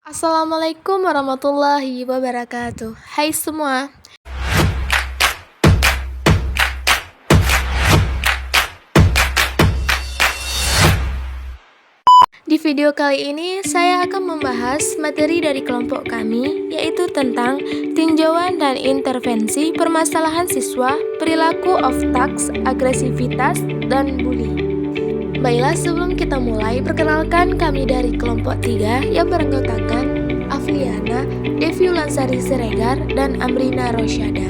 Assalamualaikum warahmatullahi wabarakatuh. Hai semua. Di video kali ini saya akan membahas materi dari kelompok kami, yaitu tentang tinjauan dan intervensi permasalahan siswa, perilaku off-task, agresivitas, dan bully. Baiklah, sebelum kita mulai, perkenalkan kami dari kelompok 3 yang beranggotakan Afliana, Devi Ulansari Siregar, dan Amrina Rosyada.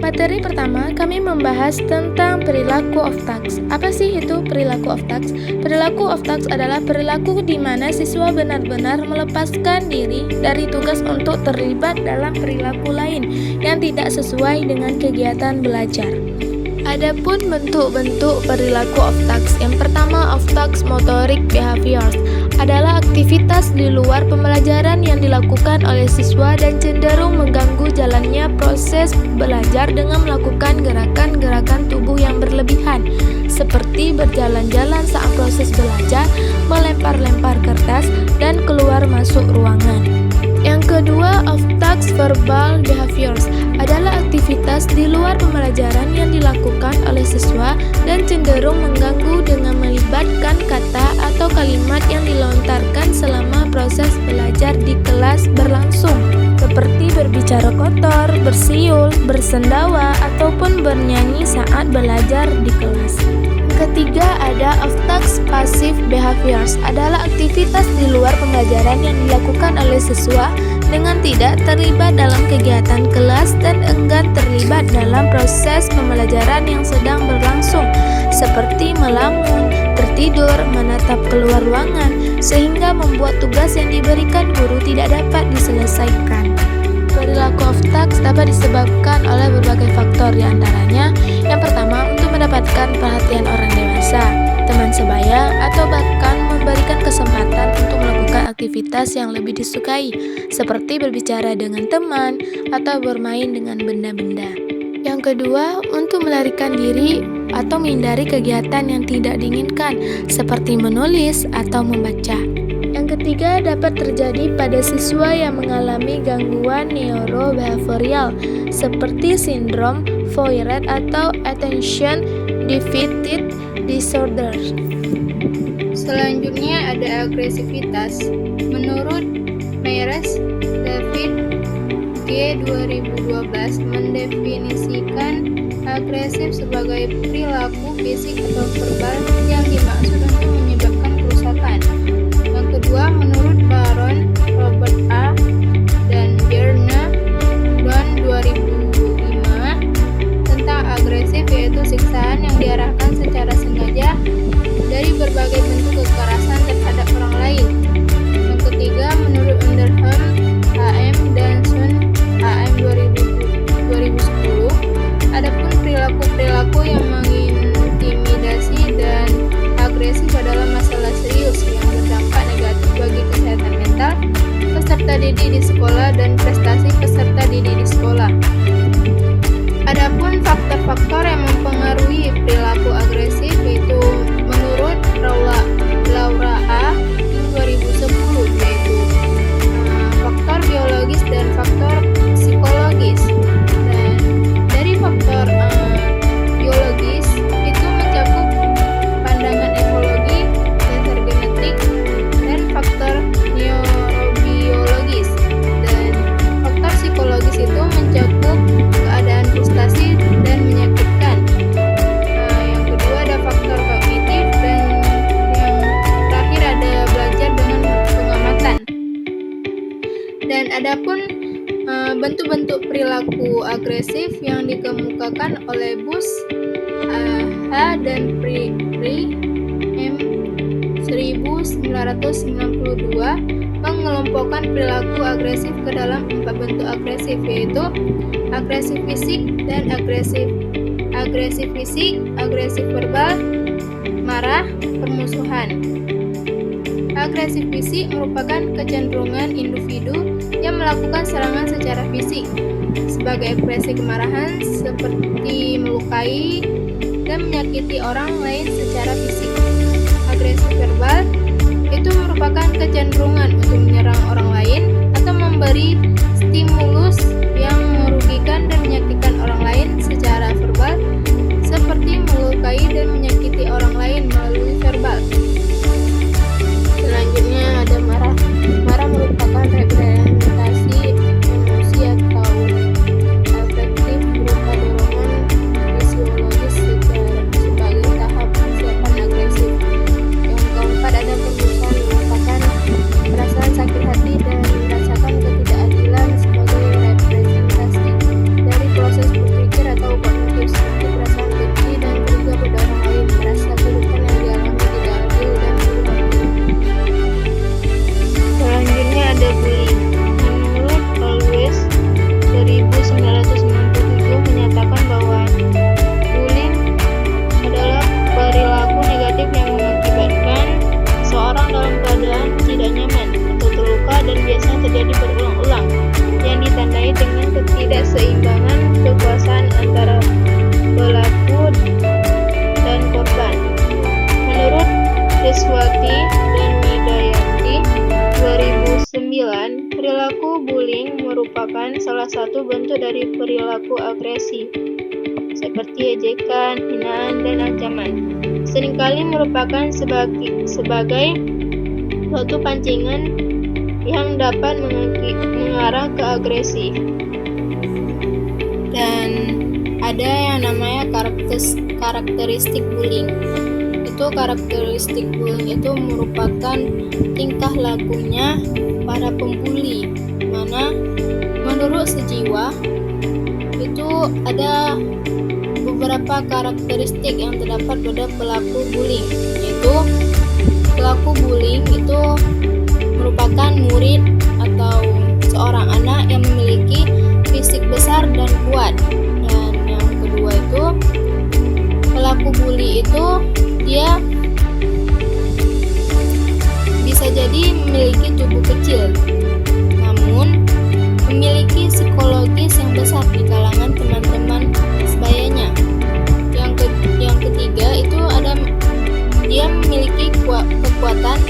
Materi pertama, kami membahas tentang perilaku off-task. Apa sih itu perilaku off-task? Perilaku off-task adalah perilaku di mana siswa benar-benar melepaskan diri dari tugas untuk terlibat dalam perilaku lain yang tidak sesuai dengan kegiatan belajar. Adapun bentuk-bentuk perilaku off-task. Yang pertama, off-task motorik behaviors adalah aktivitas di luar pembelajaran yang dilakukan oleh siswa dan cenderung mengganggu jalannya proses belajar dengan melakukan gerakan-gerakan tubuh yang berlebihan, seperti berjalan-jalan saat proses belajar, melempar-lempar kertas, dan keluar masuk ruangan. Yang kedua, off-task verbal behaviors adalah aktivitas di luar pembelajaran yang dilakukan oleh siswa dan cenderung mengganggu dengan melibatkan kata atau kalimat yang dilontarkan selama proses belajar di kelas berlangsung, seperti berbicara kotor, bersiul, bersendawa, ataupun bernyanyi saat belajar di kelas. Ketiga, ada off-task passive behaviors adalah aktivitas di luar pembelajaran yang dilakukan oleh siswa dengan tidak terlibat dalam kegiatan kelas dan enggan terlibat dalam proses pembelajaran yang sedang berlangsung, seperti melamun, tertidur, menatap keluar ruangan, sehingga membuat tugas yang diberikan guru tidak dapat diselesaikan. Perilaku off-task dapat disebabkan oleh berbagai faktor, diantaranya yang pertama, untuk mendapatkan perhatian orang dewasa, teman sebaya, atau bahkan memberikan kesempatan untuk melakukan aktivitas yang lebih disukai, seperti berbicara dengan teman atau bermain dengan benda-benda. Yang kedua, untuk melarikan diri atau menghindari kegiatan yang tidak diinginkan, seperti menulis atau membaca. Yang ketiga, dapat terjadi pada siswa yang mengalami gangguan neurobehavioral seperti sindrom Voyret atau attention deficit disorder. Selanjutnya ada agresivitas. Menurut Myers, David G. 2012 mendefinisikan agresif sebagai perilaku fisik atau verbal yang dimaksud untuk menyebabkan kerusakan. Yang kedua, menurut Baron, Robert A. dan Byrne Don 2005 tentang agresif, yaitu siksaan yang diarahkan secara sengaja dari berbagai bentuk kekerasan terhadap orang lain. Yang ketiga, menurut Underham, A.M. dan Sun, A.M. 2010, adapun perilaku-perilaku yang mengintimidasi dan agresif adalah masalah serius yang berdampak negatif bagi kesehatan mental peserta didik di sekolah dan prestasi peserta didik di sekolah. Adapun faktor-faktor yang mempengaruhi perilaku agresif yaitu menurut Laura A. 2010 yaitu faktor biologis dan faktor psikologis. Dan dari faktor biologis itu mencakup pandangan ekologi, dasar genetik, dan faktor neurobiologis. Dan faktor psikologis itu mencakup keadaan frustasi dan menyakitkan. Yang kedua ada faktor kognitif, dan yang terakhir ada belajar dengan pengamatan. Dan adapun bentuk-bentuk perilaku agresif yang dikemukakan oleh Bush, H. dan Pri M. 1992 mengelompokkan perilaku agresif ke dalam 4 bentuk agresif, yaitu agresif fisik dan agresif fisik, agresif verbal, marah, permusuhan. Agresif fisik merupakan kecenderungan individu yang melakukan serangan secara fisik sebagai ekspresi kemarahan, seperti melukai dan menyakiti orang lain secara fisik. Agresif verbal itu merupakan kecenderungan untuk menyerang orang lain memberi stimulus yang merugikan dan menyakitkan orang lain secara verbal, seperti melukai dan menyakiti orang lain melalui verbal. Selanjutnya ada marah. Marah merupakan representasi emosi atau afektif berupa dorongan fisiologis sebagai tahap persiapan agresif. Yang keempat ada permusuhan, merupakan perasaan sakit hati dan merasakan ketidakadilan sebagai representasi dari proses berpikir atau kognitif, seperti perasaan benci dan curiga pada orang lain, merasa kehidupan yang dialami tidak adil dan sulit hati. Selanjutnya ada bullying. Menurut Always 1997 menyatakan bahwa bullying adalah perilaku negatif yang mengakibatkan seorang dalam keadaan tidak nyaman atau terluka dan biasanya terjadi berulang-ulang, yang ditandai dengan ketidakseimbangan kekuasaan antara pelaku dan korban. Menurut Riswati dan Widayanti 2009, perilaku bullying merupakan salah satu bentuk dari perilaku agresi, seperti ejekan, hinaan, dan ancaman. Seringkali merupakan sebagai suatu pancingan yang dapat mengarah ke agresi. Dan ada yang namanya karakteristik bullying. Karakteristik bullying itu merupakan tingkah lakunya para pembuli, mana menurut Sejiwa itu ada beberapa karakteristik yang terdapat pada pelaku bullying, yaitu pelaku bullying itu merupakan murid atau seorang anak yang memiliki fisik besar dan kuat. Dan yang kedua itu pelaku bully itu dia bisa jadi memiliki tubuh kecil, namun memiliki psikologis yang besar di kalangan teman-teman sebayanya. Yang ketiga itu ada dia memiliki kekuatan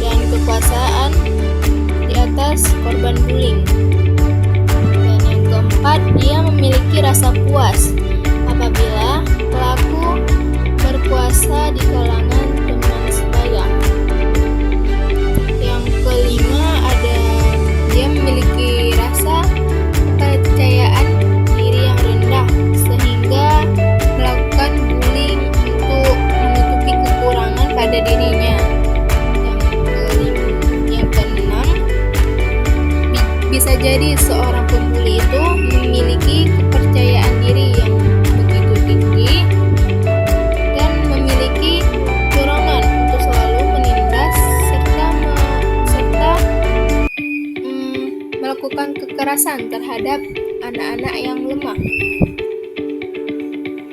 dan kekuasaan di atas korban bullying. Dan yang keempat, dia memiliki rasa puas apabila pelaku berkuasa di kalangan teman sebaya. Yang kelima ada dia memiliki rasa kepercayaan diri yang rendah sehingga melakukan bullying untuk menutupi kekurangan pada dirinya. Yang keenam, bisa jadi seorang pembuli itu memiliki kepercayaan diri yang begitu tinggi dan memiliki dorongan untuk selalu menindas serta melakukan kekerasan terhadap anak-anak yang lemah.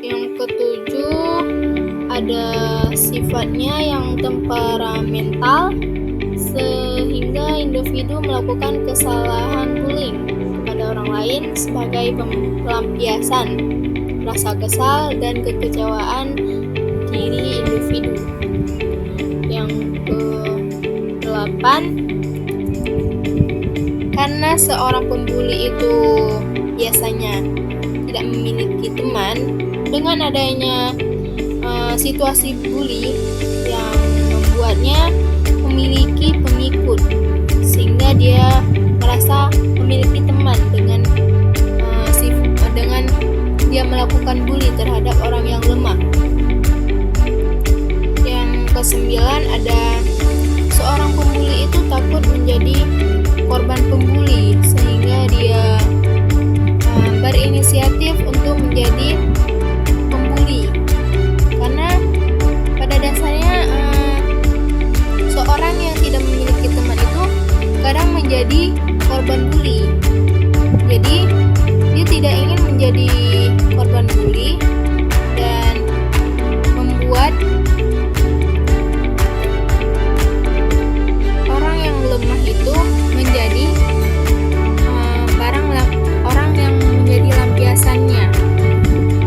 Yang ketujuh ada sifatnya yang temperamental sehingga individu melakukan kesalahan bullying kepada orang lain sebagai pelampiasan rasa kesal dan kekecewaan diri individu. Yang ke-8, karena seorang pembuli itu biasanya tidak memiliki teman, dengan adanya situasi bully yang membuatnya memiliki pengikut, sehingga dia merasa memiliki teman dengan dia melakukan bully terhadap orang yang lemah. Yang ke-9 ada seorang pembuli itu takut menjadi korban pembuli sehingga dia berinisiatif untuk menjadi pembuli, karena pada dasarnya seorang yang tidak memiliki teman itu kadang menjadi korban bully. Jadi dia tidak ingin menjadi korban bully dan membuat orang yang lemah itu menjadi orang yang menjadi lampiasannya,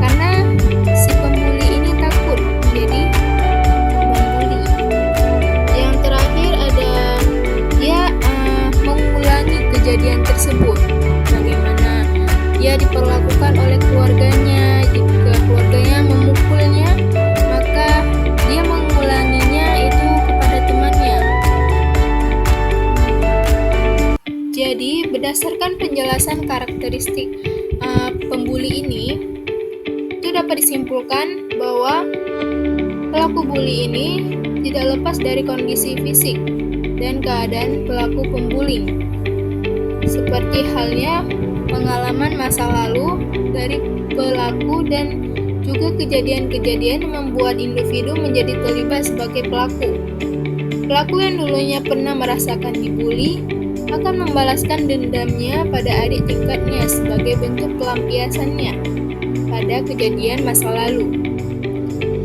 karena si pembuli ini takut menjadi korban bully. Yang terakhir ada dia mengulangi kejadian tersebut. Bagaimana ia diperlakukan oleh keluarganya. Jika keluarganya memukulnya, maka dia mengulanginya itu kepada temannya. Jadi, berdasarkan penjelasan karakteristik pembuli ini, itu dapat disimpulkan bahwa pelaku bully ini tidak lepas dari kondisi fisik dan keadaan pelaku pembuling, seperti halnya pengalaman masa lalu dari pelaku dan juga kejadian-kejadian yang membuat individu menjadi terlibat sebagai pelaku. Pelaku yang dulunya pernah merasakan dibully akan membalaskan dendamnya pada adik tingkatnya sebagai bentuk pelampiasannya pada kejadian masa lalu.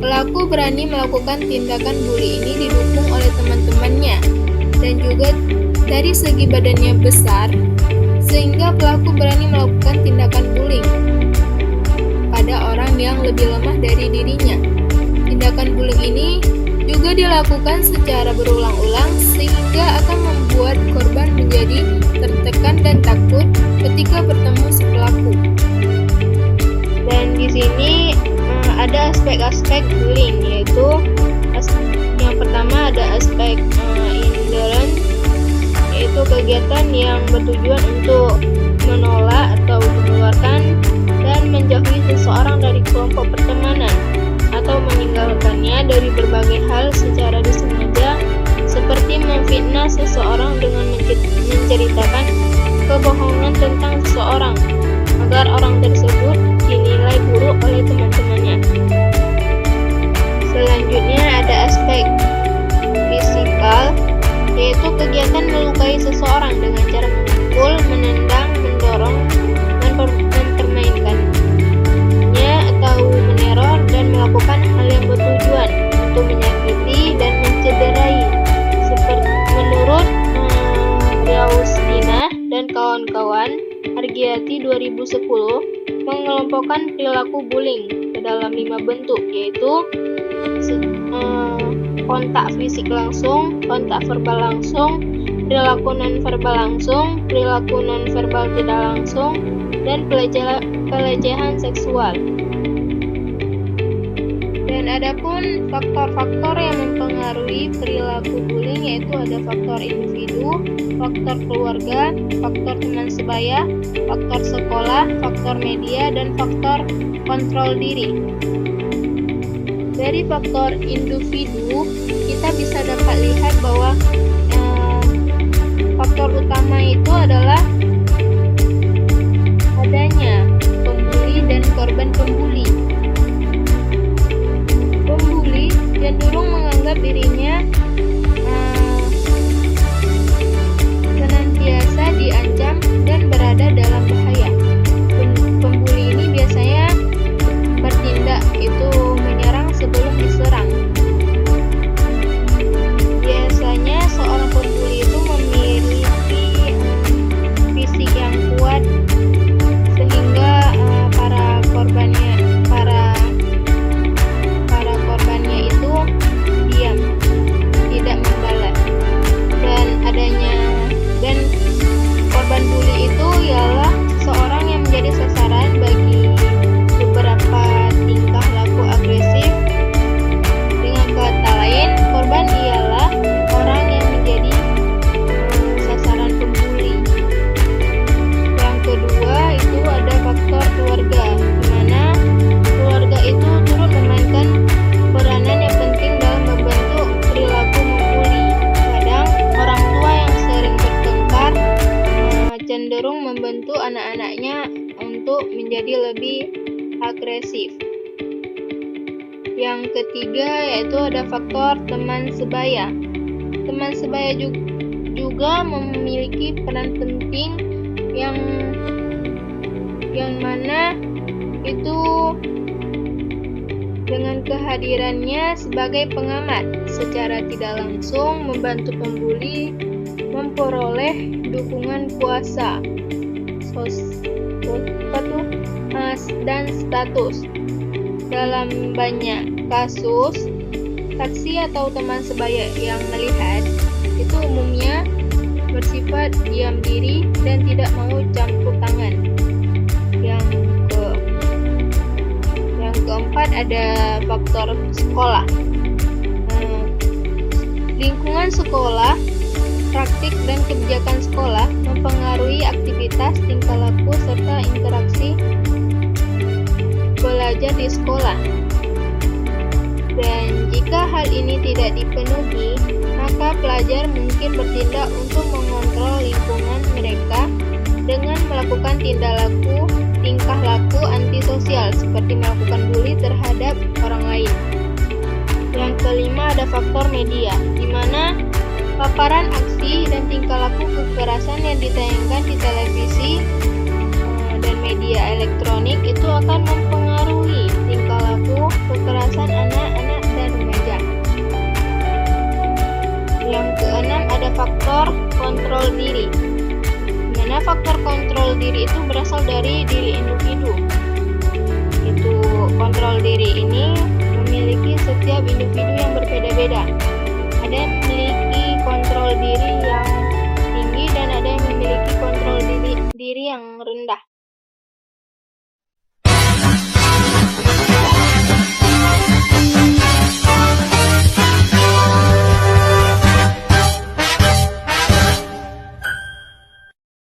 Pelaku berani melakukan tindakan bully ini didukung oleh teman-temannya dan juga dari segi badannya besar, sehingga pelaku berani melakukan tindakan bullying pada orang yang lebih lemah dari dirinya. Tindakan bullying ini juga dilakukan secara berulang-ulang sehingga akan membuat korban menjadi tertekan dan takut ketika bertemu si pelaku. Dan di sini ada aspek-aspek bullying, yaitu yang pertama ada aspek inherent, yaitu kegiatan yang bertujuan untuk menolak atau mengeluarkan dan menjauhi seseorang dari kelompok pertemanan atau meninggalkannya dari berbagai hal secara disengaja, seperti memfitnah seseorang dengan menceritakan kebohongan tentang seseorang agar orang tersebut dinilai buruk oleh teman-temannya. Selanjutnya ada aspek fisikal, yaitu kegiatan melukai seseorang dengan cara memukul, menendang, mendorong, mempermainkannya atau meneror dan melakukan hal yang bertujuan untuk menyakiti dan mencederai. Seperti menurut Riaustina dan kawan-kawan, Argiati 2010 mengelompokkan perilaku bullying ke dalam 5 bentuk, yaitu kontak fisik langsung, kontak verbal langsung, perilaku non-verbal langsung, perilaku non-verbal tidak langsung, dan pelecehan seksual. Dan adapun faktor-faktor yang mempengaruhi perilaku bullying, yaitu ada faktor individu, faktor keluarga, faktor teman sebaya, faktor sekolah, faktor media, dan faktor kontrol diri. Dari faktor individu, kita bisa dapat lihat bahwa faktor utama itu adalah adanya pembuli dan korban pembuli. Pembuli cenderung menganggap dirinya senantiasa diancam dan berada dalam bahaya. Pembuli ini biasanya bertindak itu menyerang sebelum diserang. Biasanya seorang pembuli itu memiliki fisik yang kuat sehingga para korbannya itu diam, tidak membalas. Dan korban bully itu ialah seorang yang menjadi sasaran bagi beberapa tingkah laku agresif. Dengan kata lain, korban ialah orang yang menjadi sasaran pembuli. Yang kedua itu ada faktor keluarga, di mana keluarga itu turut memainkan peranan yang penting dalam membentuk perilaku membuli. Kadang orang tua yang sering bertengkar cenderung membentuk anak-anaknya untuk menjadi lebih agresif. Yang ketiga yaitu ada faktor teman sebaya. Teman sebaya juga memiliki peran penting yang mana itu dengan kehadirannya sebagai pengamat secara tidak langsung membantu pembuli memperoleh dukungan kuasa dan status. Dalam banyak kasus, saksi atau teman sebaya yang melihat itu umumnya bersifat diam diri dan tidak mau campur tangan. Yang keempat ada faktor sekolah. Lingkungan sekolah, praktik dan kebijakan sekolah mempengaruhi aktivitas, tingkah laku, serta interaksi belajar di sekolah. Dan jika hal ini tidak dipenuhi, maka pelajar mungkin bertindak untuk mengontrol lingkungan mereka dengan melakukan tingkah laku antisosial seperti melakukan bully terhadap orang lain. Yang kelima ada faktor media, di mana paparan aksi dan tingkah laku kekerasan yang ditayangkan di televisi dan media elektronik itu akan mempengaruhi tingkah laku kekerasan anak-anak dan remaja. Yang keenam ada faktor kontrol diri, di mana faktor kontrol diri itu berasal dari diri individu. Kontrol diri ini memiliki setiap individu yang berbeda-beda. Ada yang memiliki kontrol diri yang tinggi dan ada yang memiliki kontrol diri yang rendah.